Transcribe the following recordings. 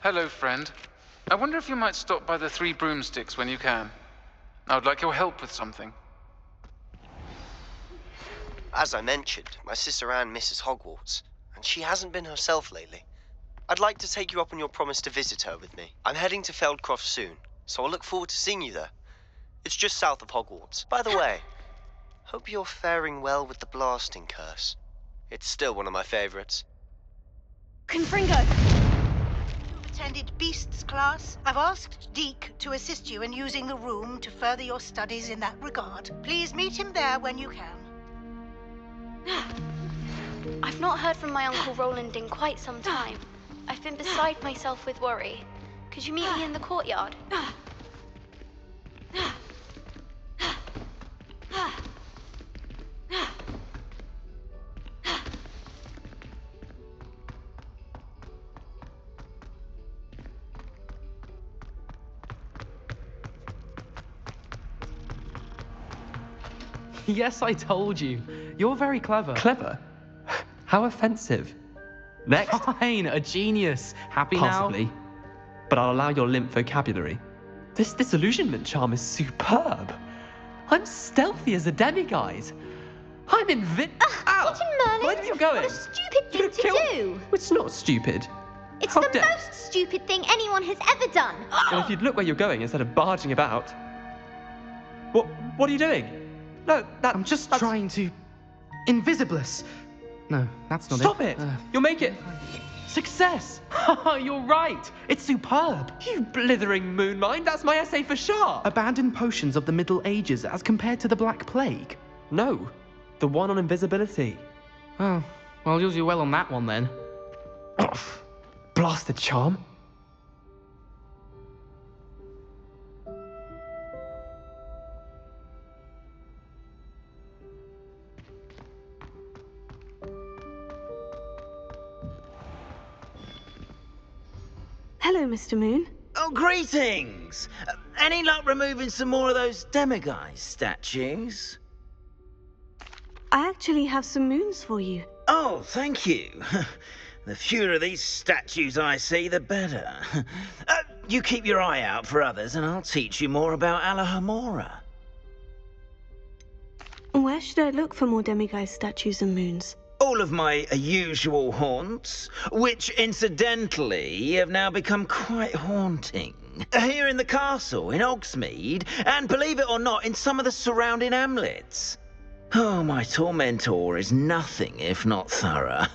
Hello, friend. I wonder if you might stop by the Three Broomsticks when you can. I would like your help with something. As I mentioned, my sister Anne misses Hogwarts, and she hasn't been herself lately. I'd like to take you up on your promise to visit her with me. I'm heading to Feldcroft soon, so I'll look forward to seeing you there. It's just south of Hogwarts. By the way, hope you're faring well with the blasting curse. It's still one of my favorites. Confringo! You've attended Beasts class. I've asked Deke to assist you in using the room to further your studies in that regard. Please meet him there when you can. I've not heard from my Uncle Rowland in quite some time. I've been beside myself with worry. Could you meet me in the courtyard? Yes, I told you. You're very clever. Clever? How offensive. Next. Fine, a genius. Happy Possibly. now? But I'll allow your limp vocabulary. This disillusionment charm is superb. I'm stealthy as a demiguise. I'm Ow! What in Merlin? Where are you going? What a stupid thing to do! It's not stupid. It's How the dare- most stupid thing anyone has ever done! Well, if you'd look where you're going instead of barging about. What are you doing? No, I'm just trying to... Invisibless. No, that's not Stop it! You'll make it. Success! You're right. It's superb. You blithering moon mind, that's my essay for sharp. Abandoned potions of the Middle Ages as compared to the Black Plague. No, the one on invisibility. Oh, well, I'll use you well on that one then. Blasted charm. Hello, Mr. Moon. Oh, greetings! Any luck removing some more of those demiguise statues? I actually have some moons for you. Oh, thank you. The fewer of these statues I see, the better. You keep your eye out for others, and I'll teach you more about Alahamora. Where should I look for more demiguise statues and moons? All of my usual haunts, which incidentally have now become quite haunting. Here in the castle, in Hogsmeade, and believe it or not, in some of the surrounding hamlets. Oh, my tormentor is nothing if not thorough.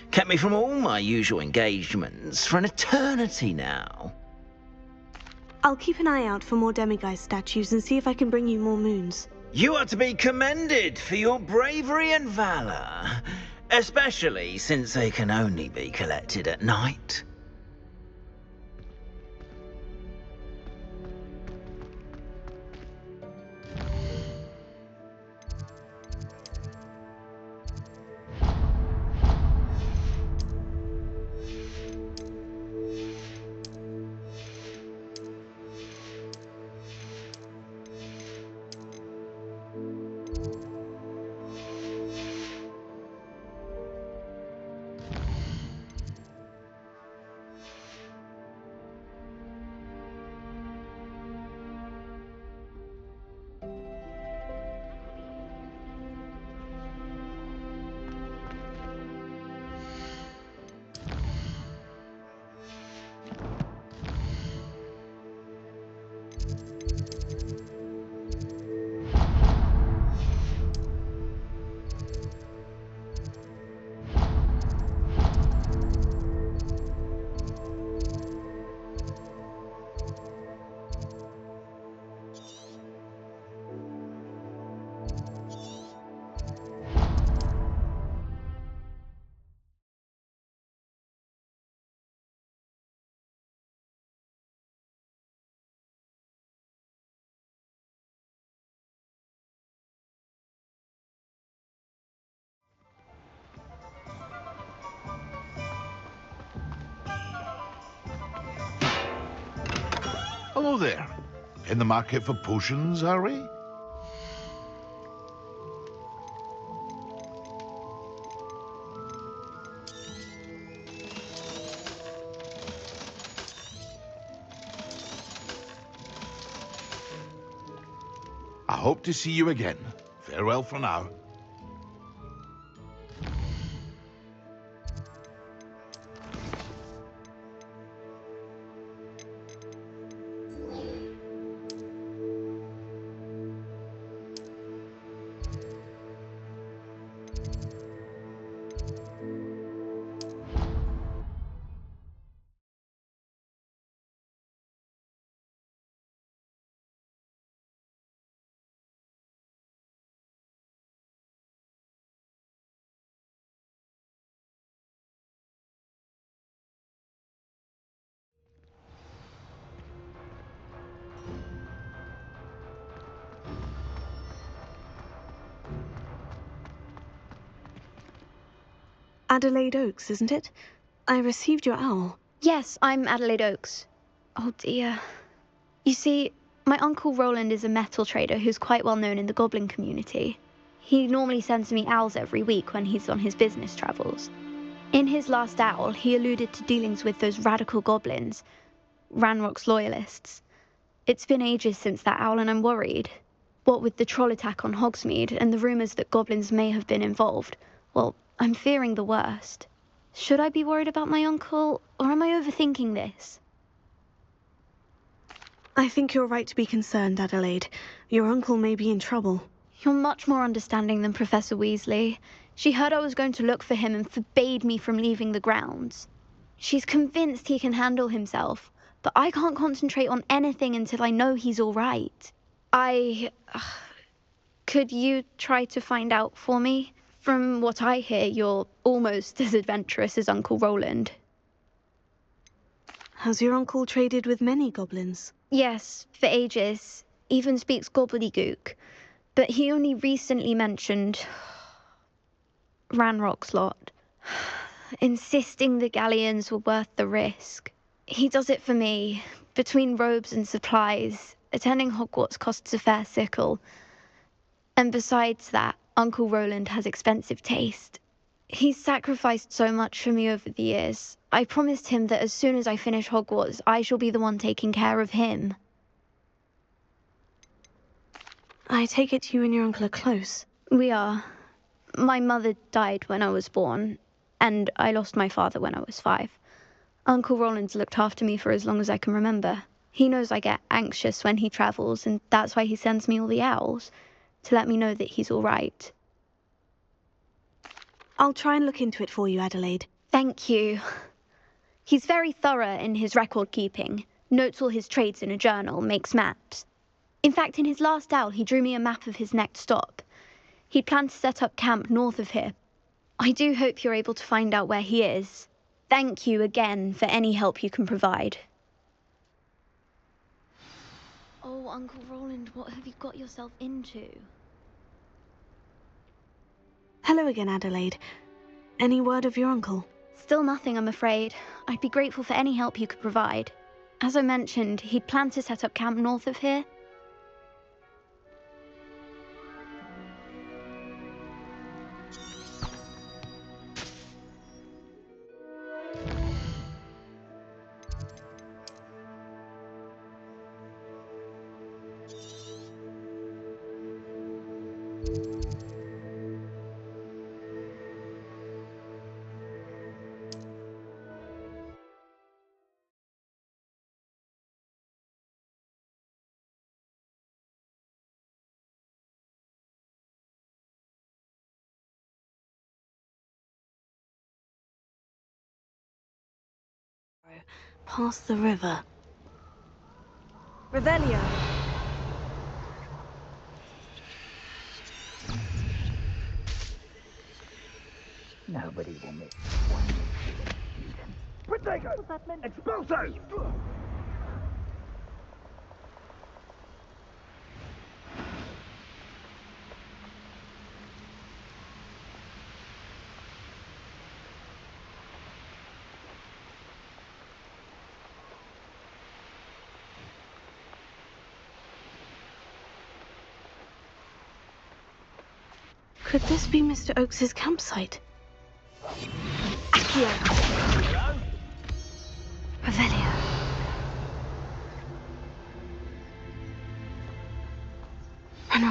Kept me from all my usual engagements for an eternity now. I'll keep an eye out for more demiguise statues and see if I can bring you more moons. You are to be commended for your bravery and valor, especially since they can only be collected at night. Hello there. In the market for potions, are we? I hope to see you again. Farewell for now. Adelaide Oaks, isn't it? I received your owl. Yes, I'm Adelaide Oaks. Oh dear. You see, my uncle Rowland is a metal trader who's quite well known in the goblin community. He normally sends me owls every week when he's on his business travels. In his last owl, he alluded to dealings with those radical goblins, Ranrock's loyalists. It's been ages since that owl and I'm worried. What with the troll attack on Hogsmeade and the rumours that goblins may have been involved, well, I'm fearing the worst. Should I be worried about my uncle, or am I overthinking this? I think you're right to be concerned, Adelaide. Your uncle may be in trouble. You're much more understanding than Professor Weasley. She heard I was going to look for him and forbade me from leaving the grounds. She's convinced he can handle himself, but I can't concentrate on anything until I know he's all right. Could you try to find out for me? From what I hear, you're almost as adventurous as Uncle Rowland. Has your uncle traded with many goblins? Yes, for ages. Even speaks gobbledygook. But he only recently mentioned Ranrock's lot, insisting the galleons were worth the risk. He does it for me. Between robes and supplies, attending Hogwarts costs a fair sickle. And besides that, Uncle Rowland has expensive taste. He's sacrificed so much for me over the years. I promised him that as soon as I finish Hogwarts, I shall be the one taking care of him. I take it you and your uncle are close. We are. My mother died when I was born, and I lost my father when I was 5. Uncle Rowland's looked after me for as long as I can remember. He knows I get anxious when he travels, and that's why he sends me all the owls, to let me know that he's all right. I'll try and look into it for you, Adelaide. Thank you. He's very thorough in his record keeping, notes all his trades in a journal, makes maps. In fact, in his last owl, he drew me a map of his next stop. He planned to set up camp north of here. I do hope you're able to find out where he is. Thank you again for any help you can provide. Oh, Uncle Rowland, what have you got yourself into? Hello again, Adelaide. Any word of your uncle? Still nothing, I'm afraid. I'd be grateful for any help you could provide. As I mentioned, he'd planned to set up camp north of here. Past the river. Revelio. Nobody will miss one. Protego! Expulso! Could this be Mr. Oakes's campsite? Accio. Revelio.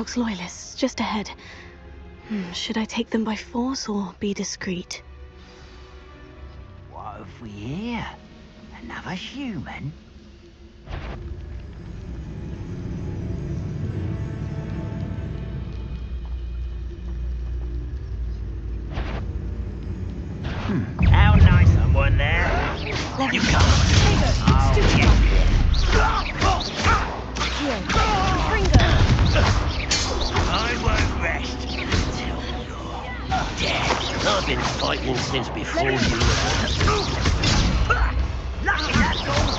Rogue's loyalists, just ahead. Should I take them by force or be discreet? What have we here? Another human? How nice someone there. You come. Oh, yeah. I won't rest until you're dead. I've been fighting since before you were. Lucky, that's all.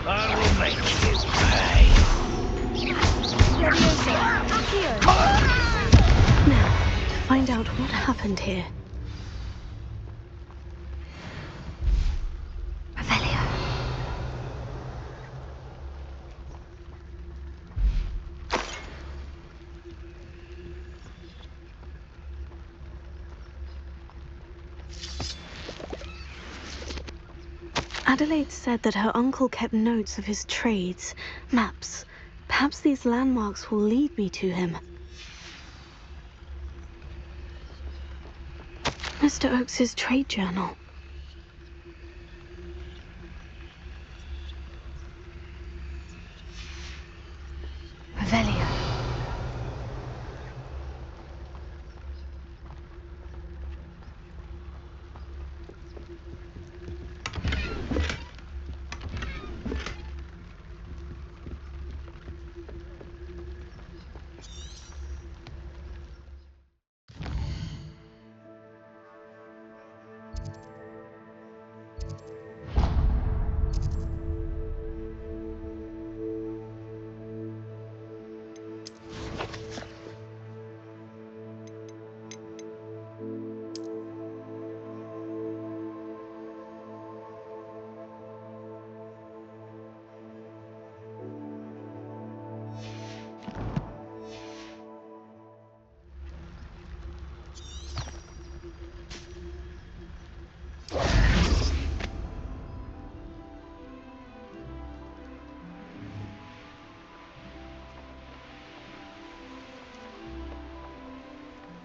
I will make you pay. Now, to find out what happened here. Adelaide said that her uncle kept notes of his trades, maps. Perhaps these landmarks will lead me to him. Mr. Oakes's trade journal. Revelio.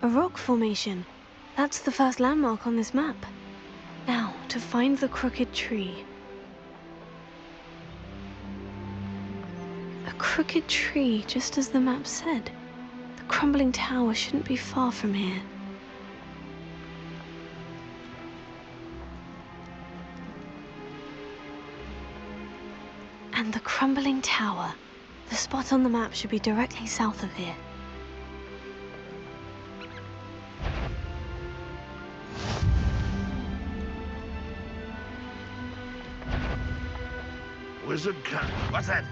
A rock formation. That's the first landmark on this map. Now, to find the crooked tree. A crooked tree, just as the map said. The crumbling tower shouldn't be far from here. And the crumbling tower. The spot on the map should be directly south of here. Wizard cat. What's that?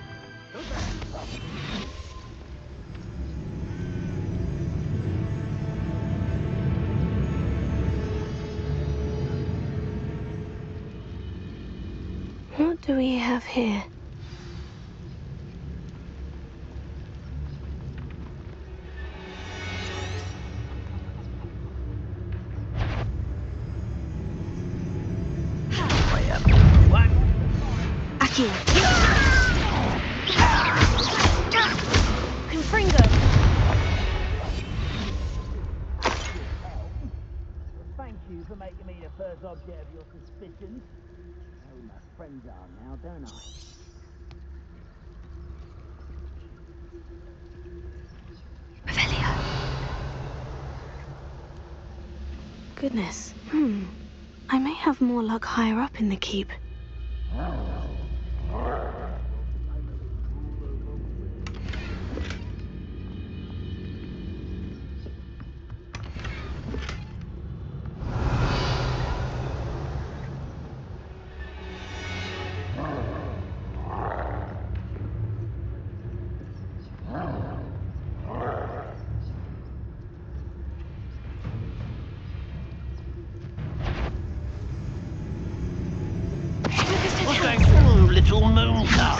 What do we have here? Thank you for making me the first object of your suspicions. I know who my friends are now, don't I? Goodness. I may have more luck higher up in the keep. Little moon car.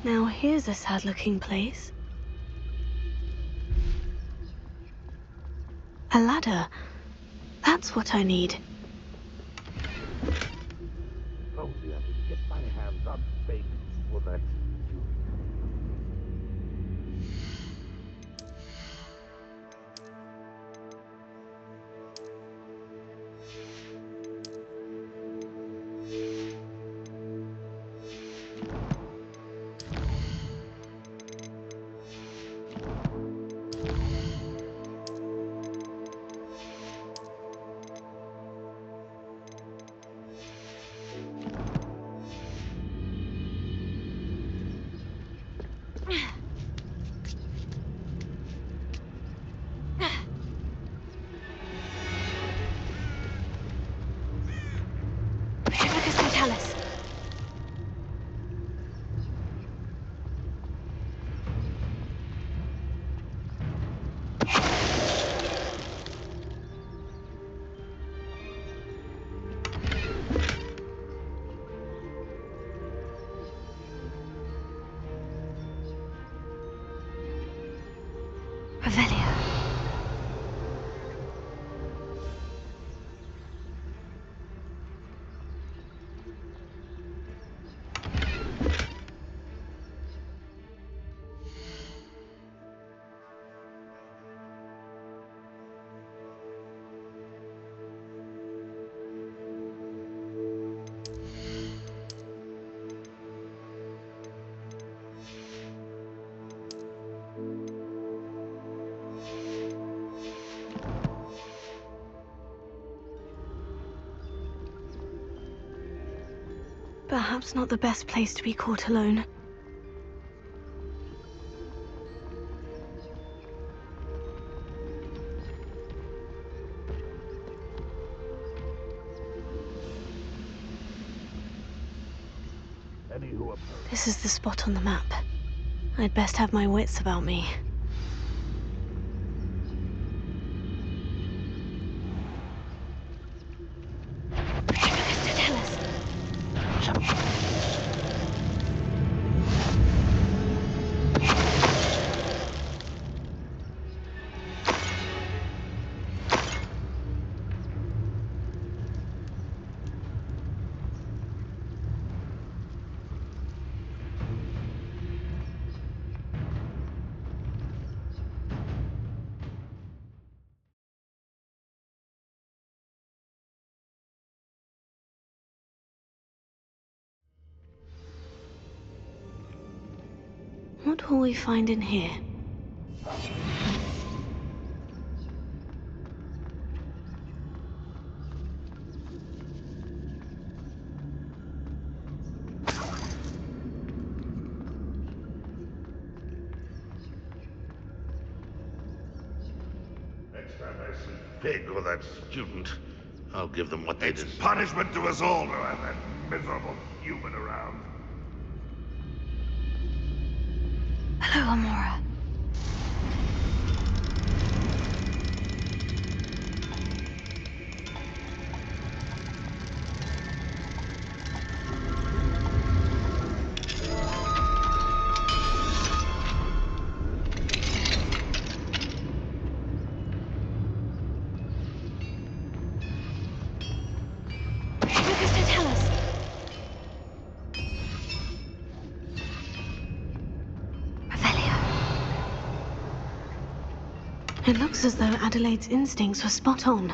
Now here's a sad-looking place. A ladder. That's what I need. Only I could get my hands on bait for that. Perhaps not the best place to be caught alone. This is the spot on the map. I'd best have my wits about me. What will we find in here? Next time I see Fig or that student, I'll give them what they deserve. It's punishment to us all to have that miserable human around. Hello, Amora. It looks as though Adelaide's instincts were spot on.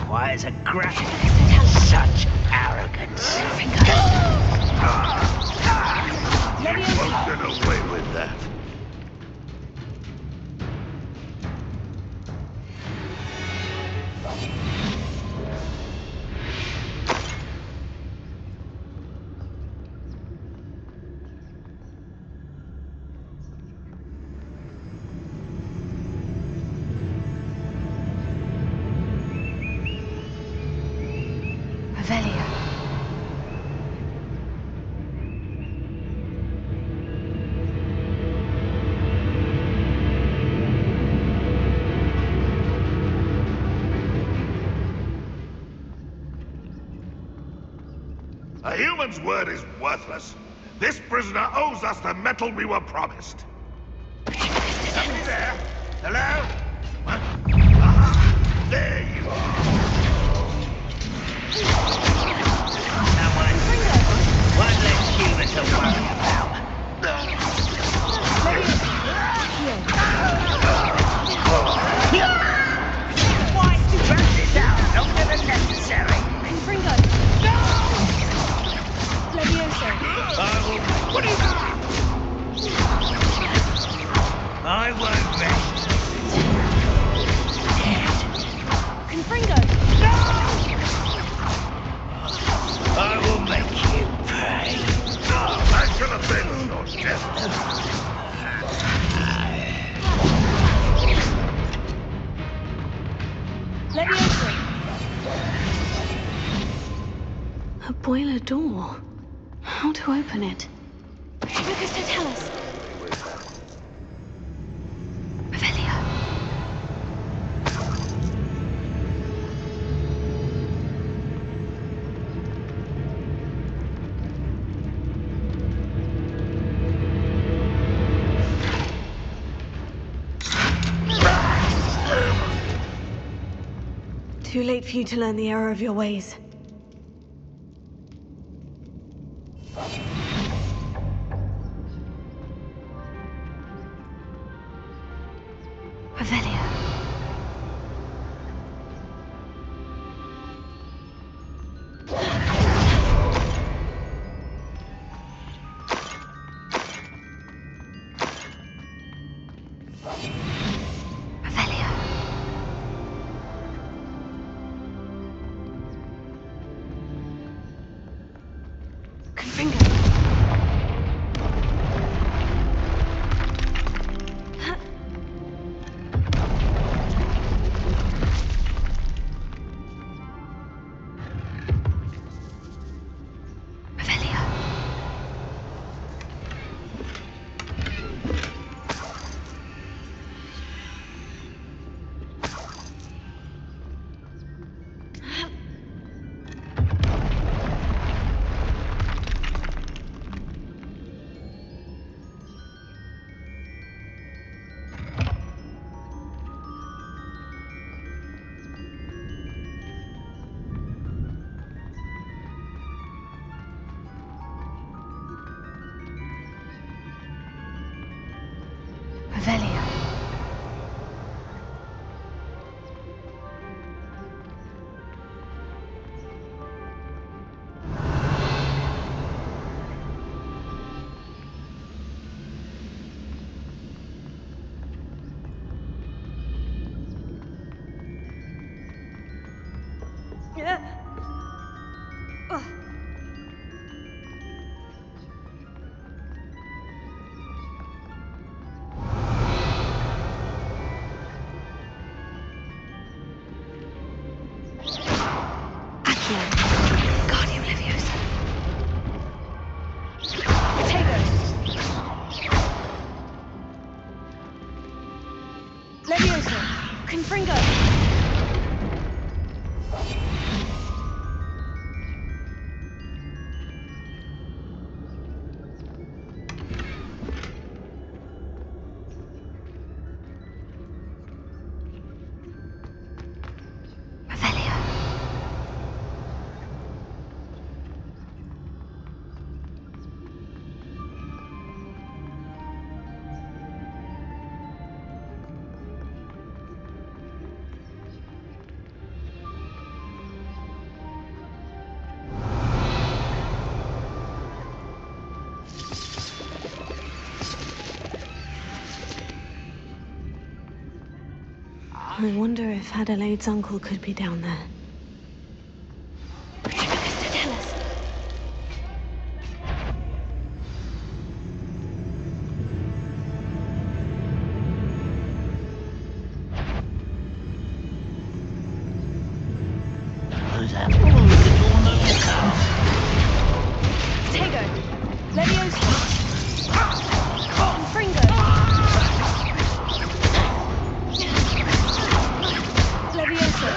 Why is a graphic? Such arrogance. You won't get away with that. A human's word is worthless. This prisoner owes us the metal we were promised. Somebody there? Hello? What? Aha! There you are. Someone won't let humans to worry about. Why drag this out longer than necessary? Confringo! Levioso! I won't rest. Confringo! I will make you pay. That should have been your death. Levioso! A boiler door. How to open it? Lucas, tell us. Revelio. Too late for you to learn the error of your ways. Revelio. Revelio. Confringo. Revelio. Guardian Leviosa. Potato. Leviosa. Confringo. I wonder if Adelaide's uncle could be down there. Tell us. Who's that? Oh, the door never comes. Potato. Leviosa. Confringo. Leviosa.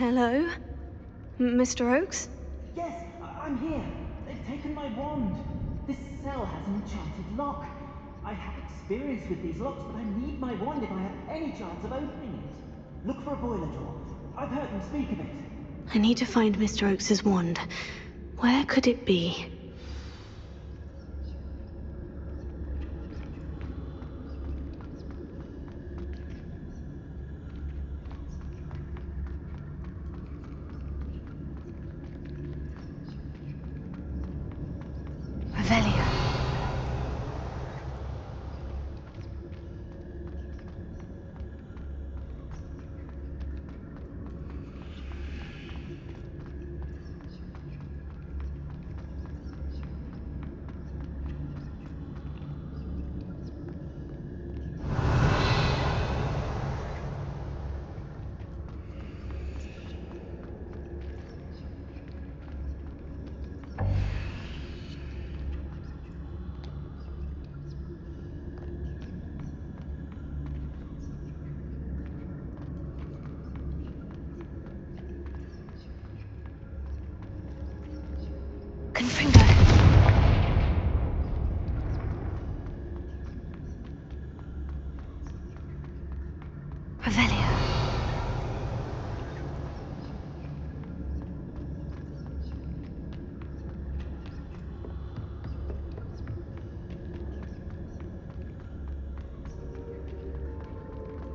Hello? Mr. Oakes? Yes, I'm here. They've taken my wand. This cell has an enchanted lock. I have experience with these locks, but I need my wand if I have any chance of opening it. Look for a boiler door. I've heard them speak of it. I need to find Mr. Oakes's wand. Where could it be? Revelio. Confringo. Revelio.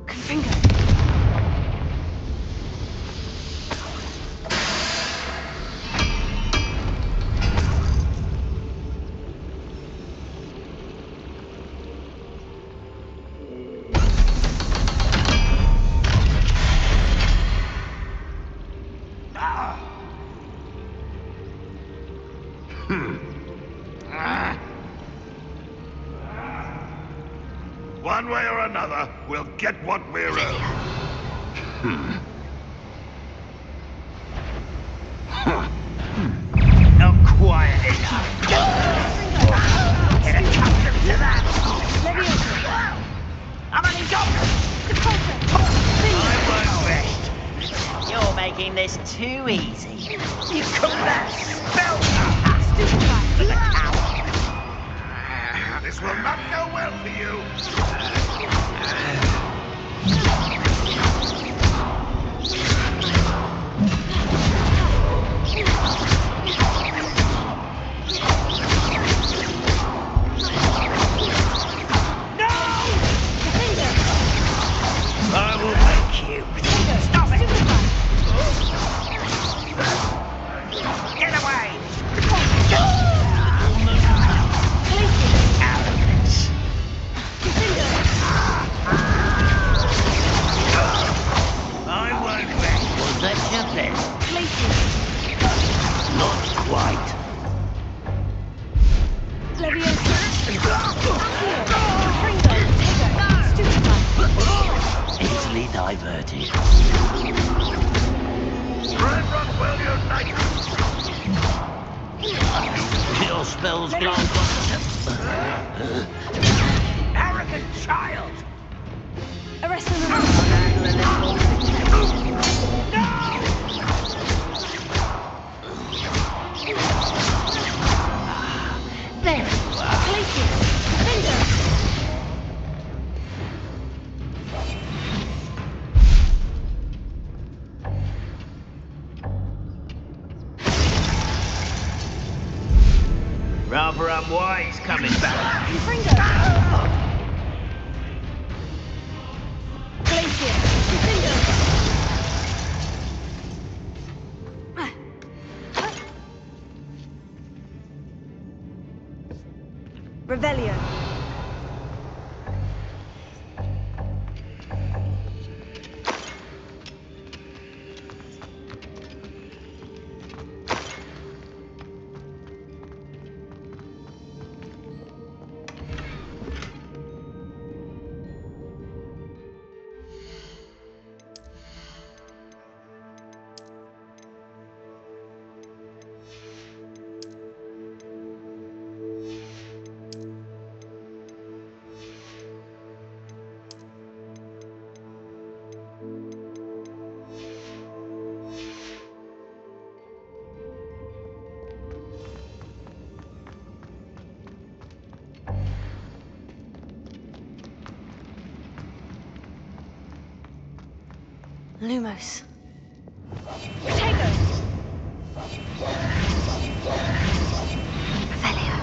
Confringo. One way or another, we'll get what we're owed. Not quite enough. Get accustomed to that. I'm only got I won't rest. You're making this too easy. You call that spell? For the coward. This will not go well for you. I will make you. Stop it! Get away! Arrogance. I won't rest. Was that your best? Not quite. Easily diverted. Red Rock well united. Your spells glance arrogant child! Arrest him. There you are. Rather unwise coming back. Revelio. Lumos. Protego! Revelio.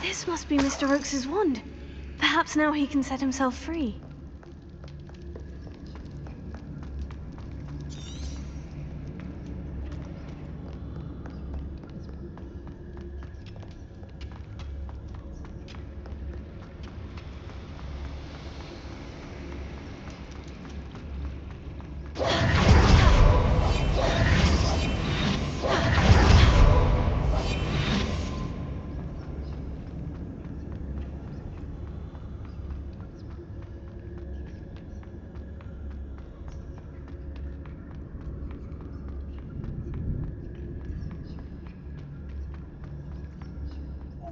This must be Mr. Oakes's wand. Perhaps now he can set himself free.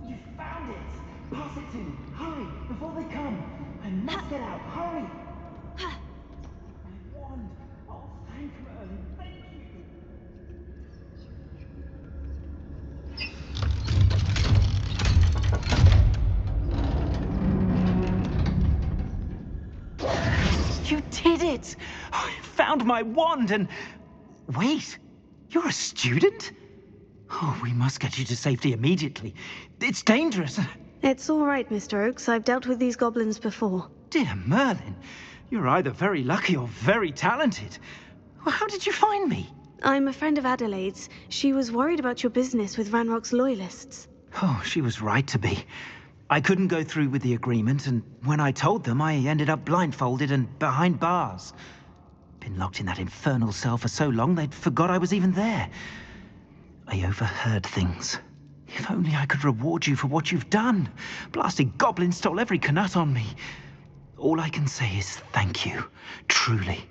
You found it! Pass it to me! Hurry! Before they come! I must get out! Hurry! My wand! Oh, thank Merlin! Thank you! You did it! I found my wand and... Wait! You're a student? Oh, we must get you to safety immediately. It's dangerous. It's all right, Mr. Oakes. I've dealt with these goblins before. Dear Merlin, you're either very lucky or very talented. Well, how did you find me? I'm a friend of Adelaide's. She was worried about your business with Ranrock's loyalists. Oh, she was right to be. I couldn't go through with the agreement, and when I told them, I ended up blindfolded and behind bars. Been locked in that infernal cell for so long, they'd forgot I was even there. I overheard things. If only I could reward you for what you've done. Blasted goblin stole every canut on me. All I can say is thank you, truly.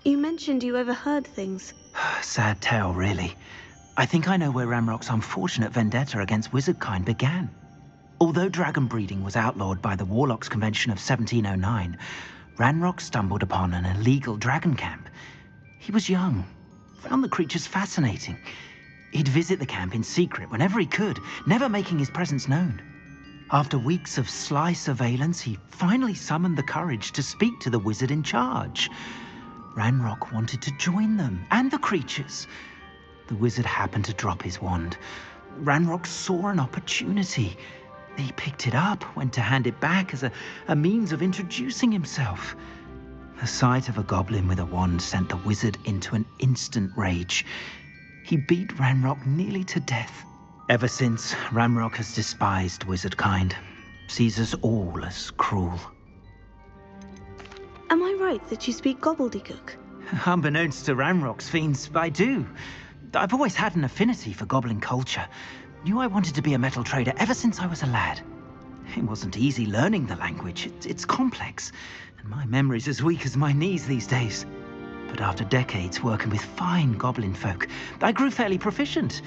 You mentioned you overheard things. Sad tale, really. I think I know where Ranrock's unfortunate vendetta against wizardkind began. Although dragon breeding was outlawed by the Warlocks Convention of 1709, Ranrock stumbled upon an illegal dragon camp. He was young, found the creatures fascinating. He'd visit the camp in secret whenever he could, never making his presence known. After weeks of sly surveillance, he finally summoned the courage to speak to the wizard in charge. Ranrock wanted to join them, and the creatures. The wizard happened to drop his wand. Ranrock saw an opportunity. He picked it up, went to hand it back as a means of introducing himself. The sight of a goblin with a wand sent the wizard into an instant rage. He beat Ranrock nearly to death. Ever since, Ranrock has despised wizardkind, sees us all as cruel. Am I right that you speak gobbledygook? Unbeknownst to Ranrock's fiends, I do. I've always had an affinity for goblin culture. Knew I wanted to be a metal trader ever since I was a lad. It wasn't easy learning the language. It's complex, and my memory's as weak as my knees these days. But after decades working with fine goblin folk, I grew fairly proficient.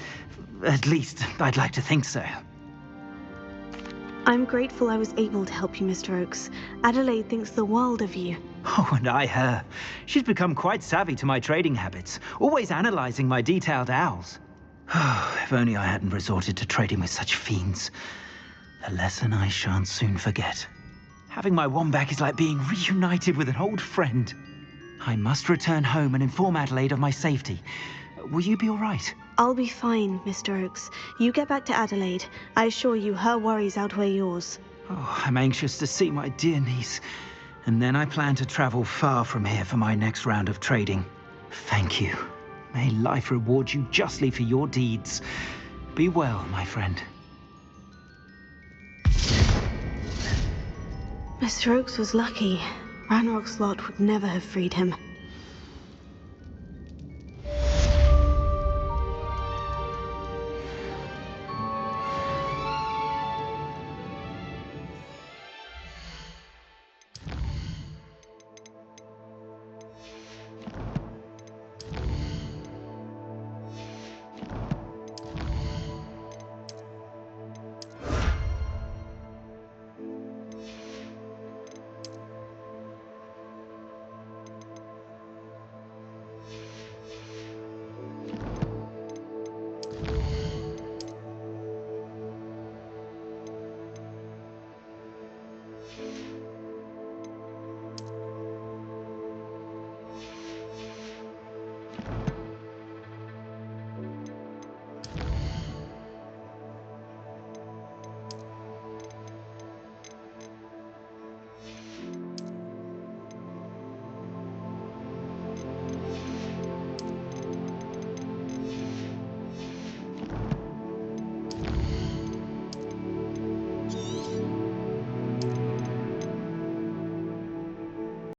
At least, I'd like to think so. I'm grateful I was able to help you, Mr. Oakes. Adelaide thinks the world of you. Oh, and I her. She's become quite savvy to my trading habits, always analyzing my detailed owls. Oh, if only I hadn't resorted to trading with such fiends. A lesson I shan't soon forget. Having my wand back is like being reunited with an old friend. I must return home and inform Adelaide of my safety. Will you be all right? I'll be fine, Mr. Oakes. You get back to Adelaide. I assure you her worries outweigh yours. Oh, I'm anxious to see my dear niece. And then I plan to travel far from here for my next round of trading. Thank you. May life reward you justly for your deeds. Be well, my friend. Mr. Oakes was lucky. Ranrock's lot would never have freed him.